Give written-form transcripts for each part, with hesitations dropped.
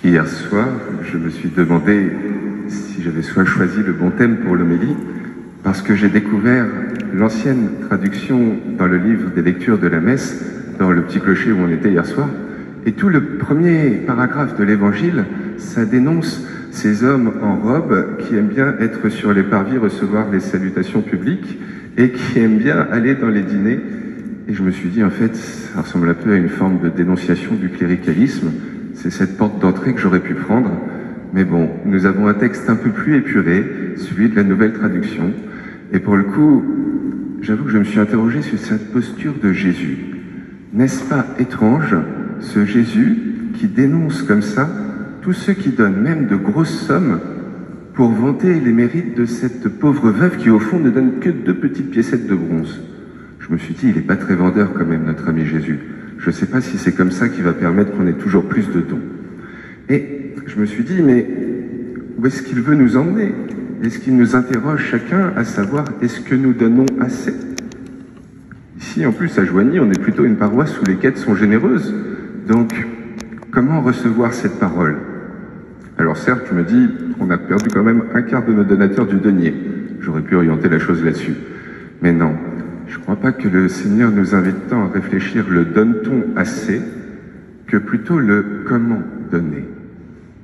Hier soir, je me suis demandé si j'avais soit choisi le bon thème pour l'homélie, parce que j'ai découvert l'ancienne traduction dans le livre des lectures de la messe, dans le petit clocher où on était hier soir, et tout le premier paragraphe de l'évangile, ça dénonce ces hommes en robe qui aiment bien être sur les parvis, recevoir les salutations publiques, et qui aiment bien aller dans les dîners. Et je me suis dit, en fait, ça ressemble un peu à une forme de dénonciation du cléricalisme. C'est cette porte d'entrée que j'aurais pu prendre. Mais bon, nous avons un texte un peu plus épuré, celui de la nouvelle traduction. Et pour le coup, j'avoue que je me suis interrogé sur cette posture de Jésus. N'est-ce pas étrange, ce Jésus qui dénonce comme ça tous ceux qui donnent même de grosses sommes pour vanter les mérites de cette pauvre veuve qui, au fond, ne donne que 2 petites piécettes de bronze. Je me suis dit, il n'est pas très vendeur quand même, notre ami Jésus. Je ne sais pas si c'est comme ça qui va permettre qu'on ait toujours plus de dons. Et je me suis dit, mais où est-ce qu'il veut nous emmener? Est-ce qu'il nous interroge chacun à savoir, est-ce que nous donnons assez? Ici, en plus, à Joigny, on est plutôt une paroisse où les quêtes sont généreuses. Donc, comment recevoir cette parole? Alors certes, je me dis, on a perdu quand même un quart de nos donateurs du denier. J'aurais pu orienter la chose là-dessus. Mais non, je ne crois pas que le Seigneur nous invite tant à réfléchir le donne-t-on assez que plutôt le comment donner.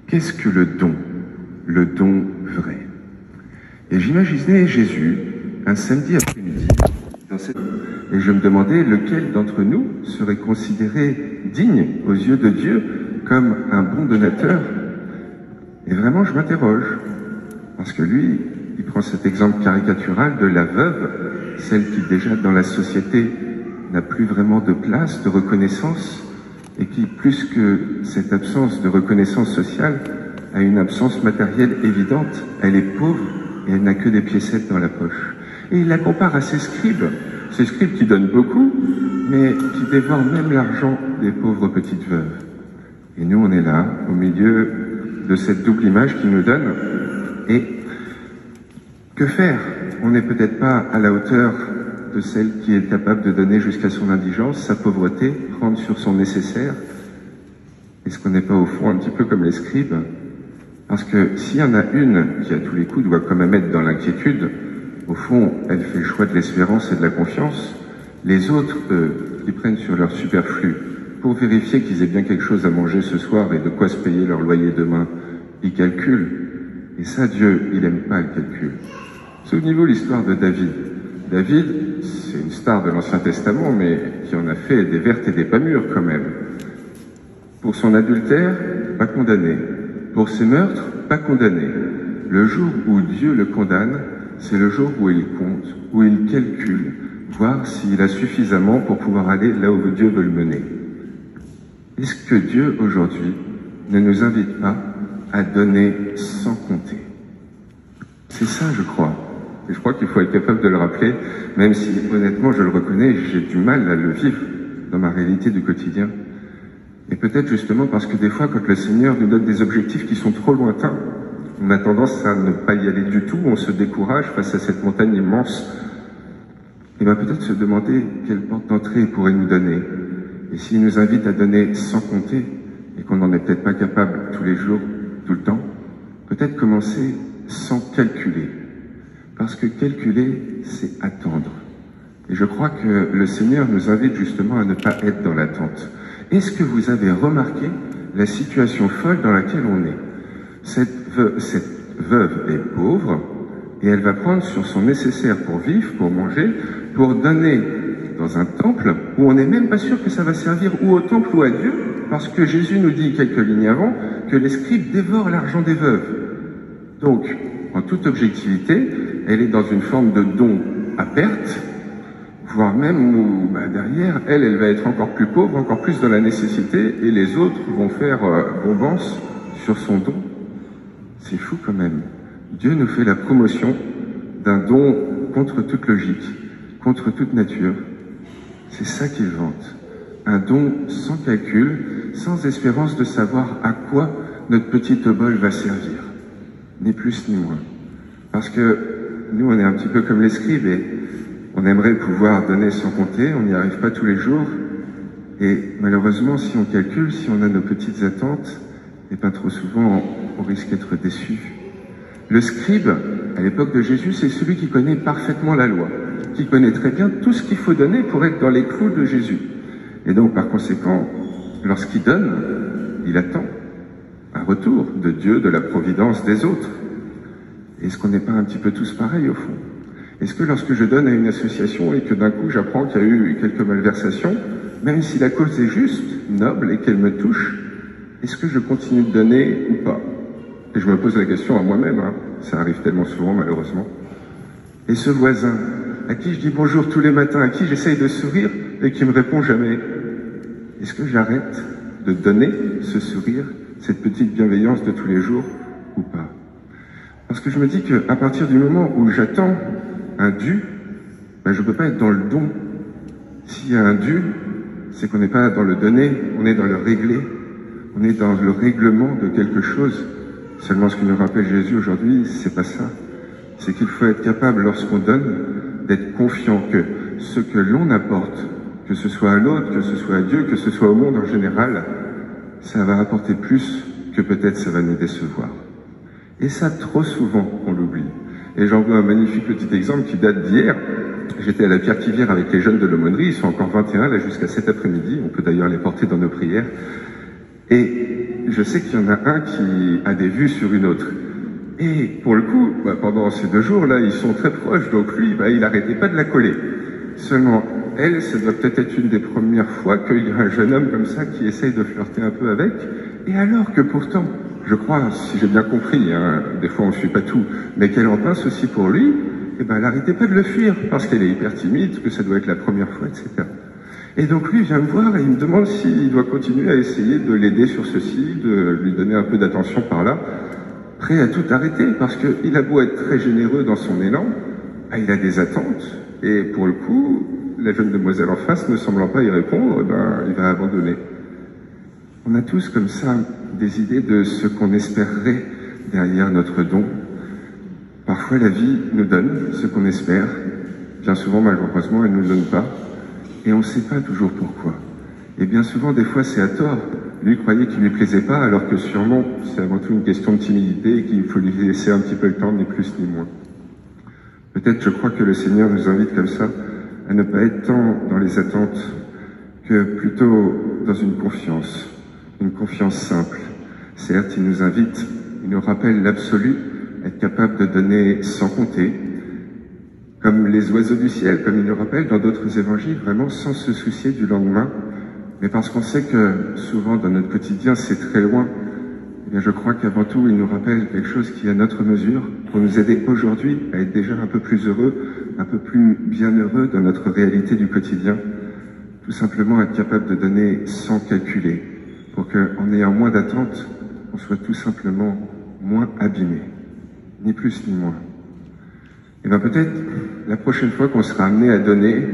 Qu'est-ce que le don vrai? Et j'imaginais Jésus un samedi après-midi et je me demandais lequel d'entre nous serait considéré digne aux yeux de Dieu comme un bon donateur. Et vraiment, je m'interroge, parce que lui, il prend cet exemple caricatural de la veuve, celle qui déjà dans la société n'a plus vraiment de place, de reconnaissance, et qui, plus que cette absence de reconnaissance sociale, a une absence matérielle évidente. Elle est pauvre et elle n'a que des piécettes dans la poche. Et il la compare à ces scribes qui donnent beaucoup, mais qui dévorent même l'argent des pauvres petites veuves. Et nous, on est là, au milieu de cette double image qu'il nous donne. Et que faire? On n'est peut-être pas à la hauteur de celle qui est capable de donner jusqu'à son indigence, sa pauvreté, prendre sur son nécessaire. Est-ce qu'on n'est pas au fond un petit peu comme les scribes? Parce que s'il y en a une qui à tous les coups doit quand même être dans l'inquiétude, au fond, elle fait le choix de l'espérance et de la confiance. Les autres, eux, qui prennent sur leur superflu pour vérifier qu'ils aient bien quelque chose à manger ce soir et de quoi se payer leur loyer demain, ils calculent. Et ça, Dieu, il n'aime pas le calcul. Souvenez-vous l'histoire de David. David, c'est une star de l'Ancien Testament, mais qui en a fait des vertes et des pas mûres quand même. Pour son adultère, pas condamné. Pour ses meurtres, pas condamné. Le jour où Dieu le condamne, c'est le jour où il compte, où il calcule, voir s'il a suffisamment pour pouvoir aller là où Dieu veut le mener. Est-ce que Dieu, aujourd'hui, ne nous invite pas à donner sans compter? C'est ça, je crois. Et je crois qu'il faut être capable de le rappeler, même si, honnêtement, je le reconnais, j'ai du mal à le vivre dans ma réalité du quotidien. Et peut-être justement parce que des fois, quand le Seigneur nous donne des objectifs qui sont trop lointains, on a tendance à ne pas y aller du tout, on se décourage face à cette montagne immense. Et bien peut-être se demander quelle porte d'entrée il pourrait nous donner. Et s'il nous invite à donner sans compter, et qu'on n'en est peut-être pas capable tous les jours, tout le temps, peut-être commencer sans calculer. Parce que calculer, c'est attendre. Et je crois que le Seigneur nous invite justement à ne pas être dans l'attente. Est-ce que vous avez remarqué la situation folle dans laquelle on est? Cette veuve est pauvre et elle va prendre sur son nécessaire pour vivre, pour manger, pour donner dans un temple où on n'est même pas sûr que ça va servir ou au temple ou à Dieu, parce que Jésus nous dit quelques lignes avant que les scribes dévorent l'argent des veuves. Donc, en toute objectivité, elle est dans une forme de don à perte, voire même où derrière, elle va être encore plus pauvre, encore plus dans la nécessité, et les autres vont faire bombance sur son don. C'est fou quand même. Dieu nous fait la promotion d'un don contre toute logique, contre toute nature. C'est ça qu'il vante. Un don sans calcul, sans espérance de savoir à quoi notre petite obole va servir. Ni plus ni moins. Parce que nous, on est un petit peu comme les scribes et on aimerait pouvoir donner sans compter, on n'y arrive pas tous les jours. Et malheureusement, si on calcule, si on a nos petites attentes, et bien trop souvent, on risque d'être déçu. Le scribe, à l'époque de Jésus, c'est celui qui connaît parfaitement la loi, qui connaît très bien tout ce qu'il faut donner pour être dans les clous de Jésus. Et donc, par conséquent, lorsqu'il donne, il attend un retour de Dieu, de la providence des autres. Est-ce qu'on n'est pas un petit peu tous pareils, au fond? Est-ce que lorsque je donne à une association et que d'un coup j'apprends qu'il y a eu quelques malversations, même si la cause est juste, noble et qu'elle me touche, est-ce que je continue de donner ou pas? Et je me pose la question à moi-même, hein. Ça arrive tellement souvent malheureusement. Et ce voisin, à qui je dis bonjour tous les matins, à qui j'essaye de sourire et qui me répond jamais, est-ce que j'arrête de donner ce sourire, cette petite bienveillance de tous les jours ou pas? Parce que je me dis qu'à partir du moment où j'attends un dû, ben je ne peux pas être dans le don. S'il y a un dû, c'est qu'on n'est pas dans le donner, on est dans le régler, on est dans le règlement de quelque chose. Seulement ce que nous rappelle Jésus aujourd'hui, c'est pas ça. C'est qu'il faut être capable, lorsqu'on donne, d'être confiant que ce que l'on apporte, que ce soit à l'autre, que ce soit à Dieu, que ce soit au monde en général, ça va apporter plus que peut-être ça va nous décevoir. Et ça, trop souvent, on l'oublie. Et j'en veux un magnifique petit exemple qui date d'hier. J'étais à la Pierre-Kivière avec les jeunes de l'aumônerie, ils sont encore 21 là jusqu'à cet après-midi, on peut d'ailleurs les porter dans nos prières. Et je sais qu'il y en a un qui a des vues sur une autre. Et pour le coup, pendant ces 2 jours-là, ils sont très proches, donc lui, il n'arrêtait pas de la coller. Seulement, elle, ça doit peut-être être une des premières fois qu'il y a un jeune homme comme ça qui essaye de flirter un peu avec, et alors que pourtant, je crois, si j'ai bien compris, hein, des fois on ne suit pas tout, mais qu'elle en pince aussi pour lui, elle n'arrêtait pas de le fuir, parce qu'elle est hyper timide, que ça doit être la première fois, etc. Et donc lui vient me voir et il me demande s'il doit continuer à essayer de l'aider sur ceci, de lui donner un peu d'attention par là, prêt à tout arrêter, parce qu'il a beau être très généreux dans son élan, il a des attentes, et pour le coup, la jeune demoiselle en face, ne semblant pas y répondre, il va abandonner. On a tous comme ça des idées de ce qu'on espérerait derrière notre don. Parfois la vie nous donne ce qu'on espère, bien souvent malheureusement elle ne nous donne pas, et on ne sait pas toujours pourquoi. Et bien souvent des fois c'est à tort. Lui croyait qu'il ne lui plaisait pas, alors que sûrement c'est avant tout une question de timidité et qu'il faut lui laisser un petit peu le temps, ni plus ni moins. Peut-être je crois que le Seigneur nous invite comme ça à ne pas être tant dans les attentes que plutôt dans une confiance simple. Certes, il nous invite, il nous rappelle l'absolu, être capable de donner sans compter, comme les oiseaux du ciel, comme il nous rappelle dans d'autres évangiles, vraiment sans se soucier du lendemain, mais parce qu'on sait que souvent dans notre quotidien c'est très loin. Eh bien, je crois qu'avant tout, il nous rappelle quelque chose qui est à notre mesure pour nous aider aujourd'hui à être déjà un peu plus heureux, un peu plus bienheureux dans notre réalité du quotidien. Tout simplement être capable de donner sans calculer, pour qu'en ayant moins d'attentes, on soit tout simplement moins abîmé, ni plus ni moins. Et bien peut-être, la prochaine fois qu'on sera amené à donner,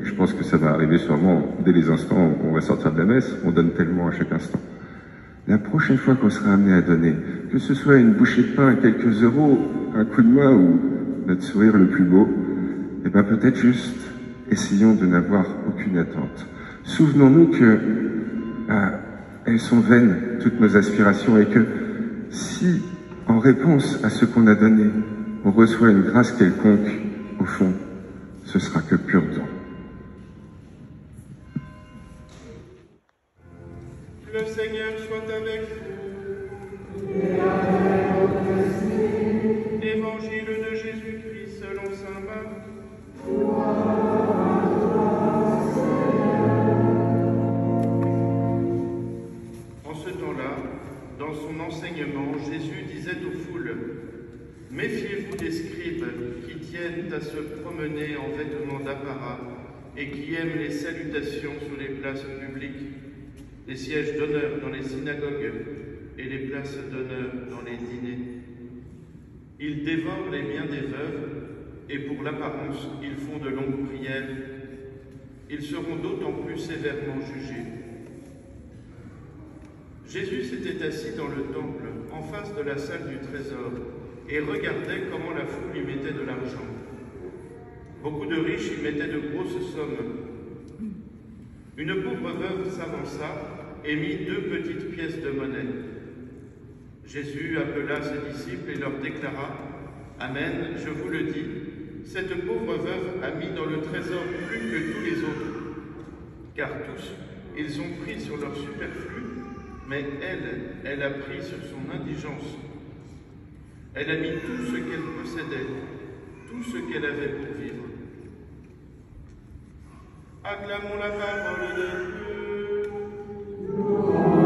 je pense que ça va arriver sûrement dès les instants où on va sortir de la messe, on donne tellement à chaque instant. La prochaine fois qu'on sera amené à donner, que ce soit une bouchée de pain, quelques euros, un coup de main ou notre sourire le plus beau, et bien peut-être juste essayons de n'avoir aucune attente. Souvenons-nous que elles sont vaines, toutes nos aspirations, et que si, en réponse à ce qu'on a donné, on reçoit une grâce quelconque, au fond, ce sera que pur don. Le Seigneur soit avec vous. Évangile de Jésus-Christ selon saint Marc. En ce temps-là, dans son enseignement, Jésus disait aux foules: « Méfiez-vous des scribes qui tiennent à se promener en vêtements d'apparat et qui aiment les salutations sur les places publiques, les sièges d'honneur dans les synagogues et les places d'honneur dans les dîners. Ils dévorent les biens des veuves et pour l'apparence, ils font de longues prières. Ils seront d'autant plus sévèrement jugés. » Jésus s'était assis dans le temple, en face de la salle du trésor, et regardait comment la foule y mettait de l'argent. Beaucoup de riches y mettaient de grosses sommes. Une pauvre veuve s'avança et mit 2 petites pièces de monnaie. Jésus appela ses disciples et leur déclara: Amen, je vous le dis, cette pauvre veuve a mis dans le trésor plus que tous les autres. Car tous, ils ont pris sur leur superflu, mais elle a pris sur son indigence. Elle a mis tout ce qu'elle possédait, tout ce qu'elle avait pour vivre. Acclamons la parole de Dieu.